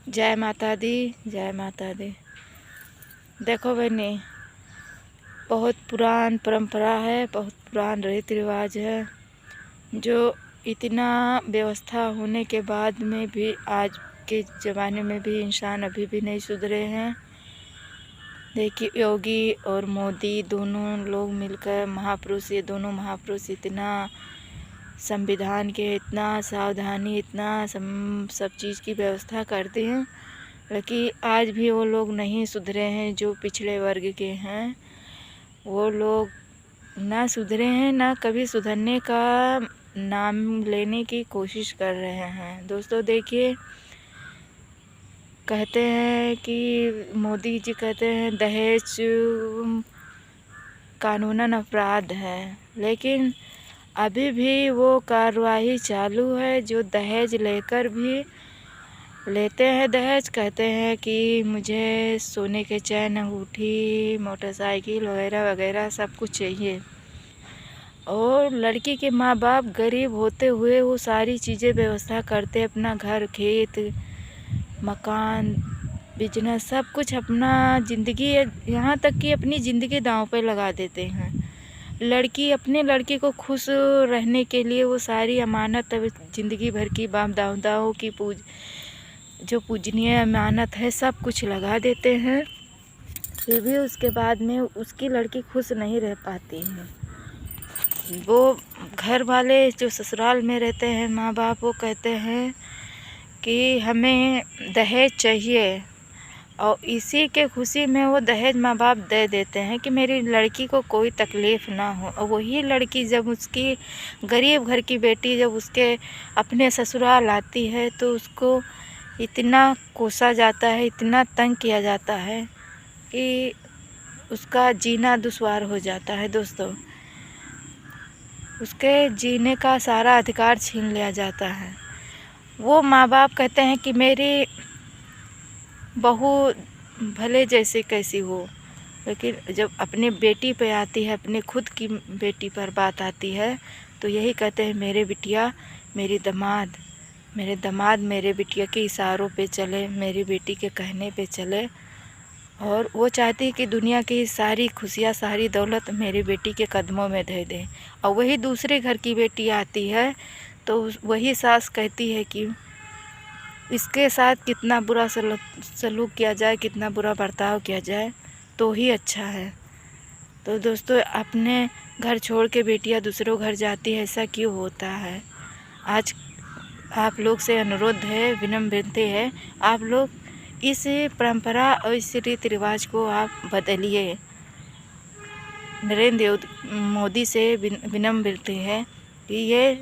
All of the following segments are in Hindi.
जय माता दी, जय माता दी। देखो बहनी, बहुत पुरान परंपरा है, बहुत पुरान रीति रिवाज है, जो इतना व्यवस्था होने के बाद में भी आज के ज़माने में भी इंसान अभी भी नहीं सुधरे हैं। देखिए, योगी और मोदी दोनों लोग मिलकर महापुरुष, ये दोनों महापुरुष इतना संविधान के इतना सावधानी, इतना सब चीज़ की व्यवस्था करते हैं, लेकिन आज भी वो लोग नहीं सुधरे हैं। जो पिछड़े वर्ग के हैं वो लोग ना सुधरे हैं, ना कभी सुधरने का नाम लेने की कोशिश कर रहे हैं। दोस्तों देखिए, कहते हैं कि मोदी जी कहते हैं दहेज कानूनन अपराध है, लेकिन अभी भी वो कार्रवाई चालू है। जो दहेज लेकर भी लेते हैं दहेज, कहते हैं कि मुझे सोने के चैन, अंगूठी, मोटरसाइकिल वगैरह वगैरह सब कुछ चाहिए। और लड़की के माँ बाप गरीब होते हुए वो सारी चीज़ें व्यवस्था करते, अपना घर, खेत, मकान, बिजनेस, सब कुछ, अपना ज़िंदगी, यहाँ तक कि अपनी ज़िंदगी दांव पे लगा देते हैं। लड़की, अपने लड़के को खुश रहने के लिए वो सारी अमानत, ज़िंदगी भर की बाप दादाओं की जो पूजनीय अमानत है, सब कुछ लगा देते हैं। फिर भी उसके बाद में उसकी लड़की खुश नहीं रह पाती है। वो घर वाले जो ससुराल में रहते हैं, माँ बाप, वो कहते हैं कि हमें दहेज चाहिए, और इसी के खुशी में वो दहेज माँ बाप दे देते हैं कि मेरी लड़की को कोई तकलीफ़ ना हो। और वही लड़की जब उसकी गरीब घर की बेटी जब उसके अपने ससुराल आती है तो उसको इतना कोसा जाता है, इतना तंग किया जाता है कि उसका जीना दुश्वार हो जाता है। दोस्तों, उसके जीने का सारा अधिकार छीन लिया जाता है। वो माँ बाप कहते हैं कि मेरी बहू भले जैसे कैसी हो, लेकिन जब अपने बेटी पे आती है, अपने खुद की बेटी पर बात आती है, तो यही कहते हैं मेरे बिटिया, मेरे दामाद मेरे बिटिया के इशारों पे चले, मेरी बेटी के कहने पे चले। और वो चाहती है कि दुनिया की सारी खुशियाँ, सारी दौलत मेरी बेटी के कदमों में दे दें। और वही दूसरे घर की बेटी आती है तो वही सास कहती है कि इसके साथ कितना बुरा सलूक किया जाए, कितना बुरा बर्ताव किया जाए तो ही अच्छा है। तो दोस्तों, अपने घर छोड़ के बेटियां दूसरों घर जाती है, ऐसा क्यों होता है? आज आप लोग से अनुरोध है, विनम्र विनती है, आप लोग इस परंपरा और इस रीति रिवाज को आप बदलिए। नरेंद्र मोदी से विनम्र विनती है कि ये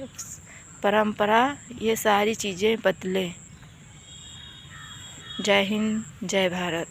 परंपरा, ये सारी चीज़ें बदले। जय हिंद, जय भारत।